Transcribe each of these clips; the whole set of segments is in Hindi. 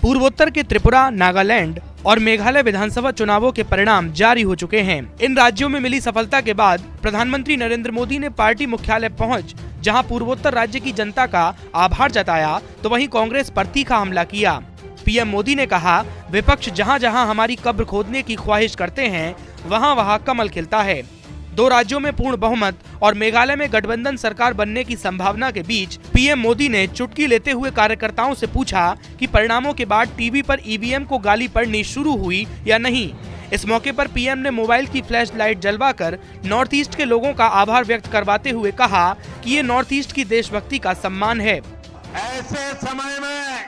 पूर्वोत्तर के त्रिपुरा, नागालैंड और मेघालय विधानसभा चुनावों के परिणाम जारी हो चुके हैं। इन राज्यों में मिली सफलता के बाद प्रधानमंत्री नरेंद्र मोदी ने पार्टी मुख्यालय पहुंच जहां पूर्वोत्तर राज्य की जनता का आभार जताया, तो वहीं कांग्रेस पर तीखा हमला किया। पीएम मोदी ने कहा, विपक्ष जहां जहां हमारी कब्र खोदने की ख्वाहिश करते हैं, वहां वहां कमल खिलता है। 2 राज्यों में पूर्ण बहुमत और मेघालय में गठबंधन सरकार बनने की संभावना के बीच पीएम मोदी ने चुटकी लेते हुए कार्यकर्ताओं से पूछा कि परिणामों के बाद टीवी पर ईवीएम को गाली पड़नी शुरू हुई या नहीं। इस मौके पर पीएम ने मोबाइल की फ्लैश लाइट जलवाकर नॉर्थ ईस्ट के लोगों का आभार व्यक्त करवाते हुए कहा कि ये नॉर्थ ईस्ट की देशभक्ति का सम्मान है। ऐसे समय में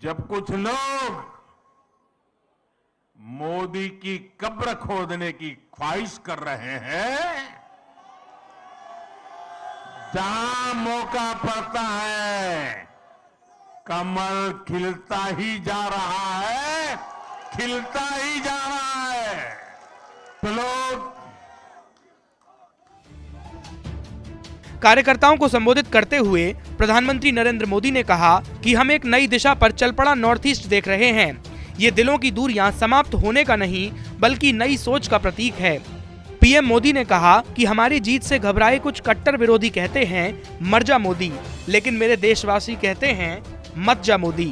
जब कुछ लोग मोदी की कब्र खोदने की ख्वाहिश कर रहे हैं, जहां मौका पड़ता है कमल खिलता ही जा रहा है, खिलता ही जा रहा है। तो लोग कार्यकर्ताओं को संबोधित करते हुए प्रधानमंत्री नरेंद्र मोदी ने कहा कि हम एक नई दिशा पर चल पड़ा नॉर्थ ईस्ट देख रहे हैं। ये दिलों की दूरियां समाप्त होने का नहीं बल्कि नई सोच का प्रतीक है। पीएम मोदी ने कहा कि हमारी जीत से घबराए कुछ कट्टर विरोधी कहते हैं मर जा मोदी, लेकिन मेरे देशवासी कहते हैं मत जा मोदी।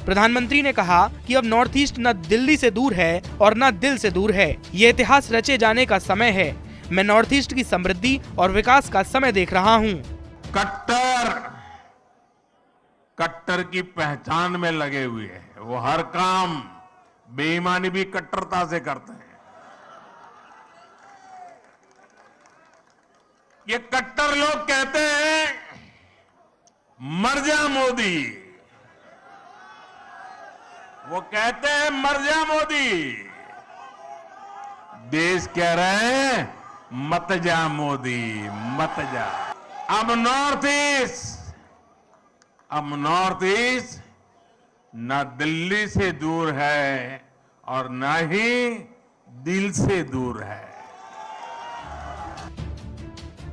प्रधानमंत्री ने कहा कि अब नॉर्थ ईस्ट न दिल्ली से दूर है और न दिल से दूर है। ये इतिहास रचे जाने का समय है। मैं नॉर्थ ईस्ट की समृद्धि और विकास का समय देख रहा हूँ। कट्टर की पहचान में लगे हुए हैं। वो हर काम बेईमानी भी कट्टरता से करते हैं। ये कट्टर लोग कहते हैं मर जा मोदी, वो कहते हैं मर जा मोदी। देश कह रहे हैं मत जा मोदी, मत जा। अब नॉर्थ ईस्ट न दिल्ली से दूर है और न ही दिल से दूर है।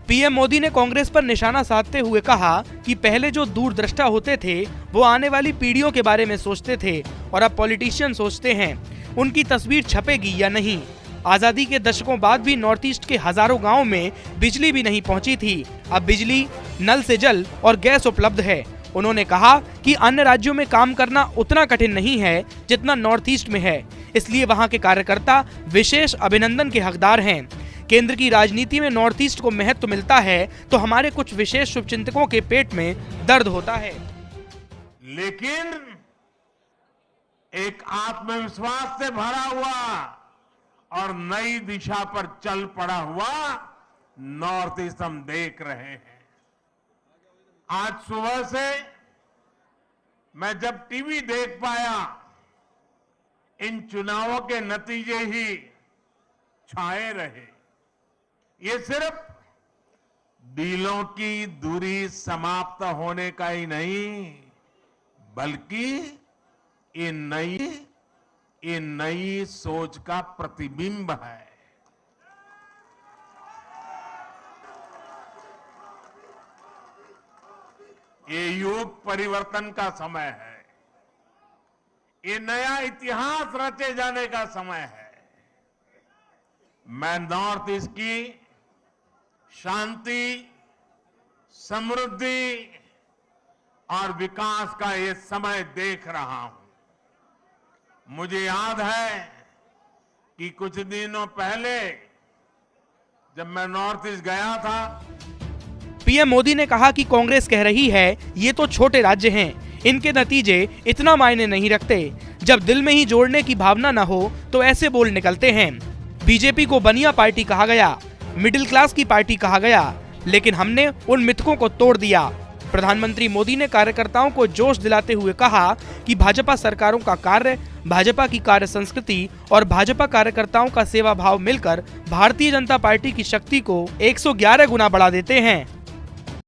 पीएम मोदी ने कांग्रेस पर निशाना साधते हुए कहा कि पहले जो दूरदृष्टा होते थे वो आने वाली पीढ़ियों के बारे में सोचते थे और अब पॉलिटिशियन सोचते हैं उनकी तस्वीर छपेगी या नहीं। आजादी के दशकों बाद भी नॉर्थ ईस्ट के हजारों गांवों में बिजली भी नहीं पहुंची थी। अब बिजली, नल से जल और गैस उपलब्ध है। उन्होंने कहा कि अन्य राज्यों में काम करना उतना कठिन नहीं है जितना नॉर्थ ईस्ट में है, इसलिए वहां के कार्यकर्ता विशेष अभिनंदन के हकदार हैं। केंद्र की राजनीति में नॉर्थ ईस्ट को महत्व मिलता है तो हमारे कुछ विशेष शुभचिंतकों के पेट में दर्द होता है। लेकिन एक आत्मविश्वास से भरा हुआ और नई दिशा पर चल पड़ा हुआ नॉर्थ ईस्ट हम देख रहे हैं। आज सुबह से मैं जब टीवी देख पाया, इन चुनावों के नतीजे ही छाए रहे। ये सिर्फ दिलों की दूरी समाप्त होने का ही नहीं बल्कि ये नई सोच का प्रतिबिंब है। ये युग परिवर्तन का समय है। ये नया इतिहास रचे जाने का समय है। मैं नॉर्थ ईस्ट की शांति, समृद्धि और विकास का ये समय देख रहा हूं। मुझे याद है कि कुछ दिनों पहले जब मैं नॉर्थ ईस्ट गया था, पीएम मोदी ने कहा कि कांग्रेस कह रही है ये तो छोटे राज्य हैं, इनके नतीजे इतना मायने नहीं रखते। जब दिल में ही जोड़ने की भावना न हो तो ऐसे बोल निकलते हैं। बीजेपी को बनिया पार्टी कहा गया, मिडिल क्लास की पार्टी कहा गया, लेकिन हमने उन मिथकों को तोड़ दिया। प्रधानमंत्री मोदी ने कार्यकर्ताओं को जोश दिलाते हुए कहा कि भाजपा सरकारों का कार्य, भाजपा की कार्य संस्कृति और भाजपा कार्यकर्ताओं का सेवा भाव मिलकर भारतीय जनता पार्टी की शक्ति को 111 गुना बढ़ा देते हैं।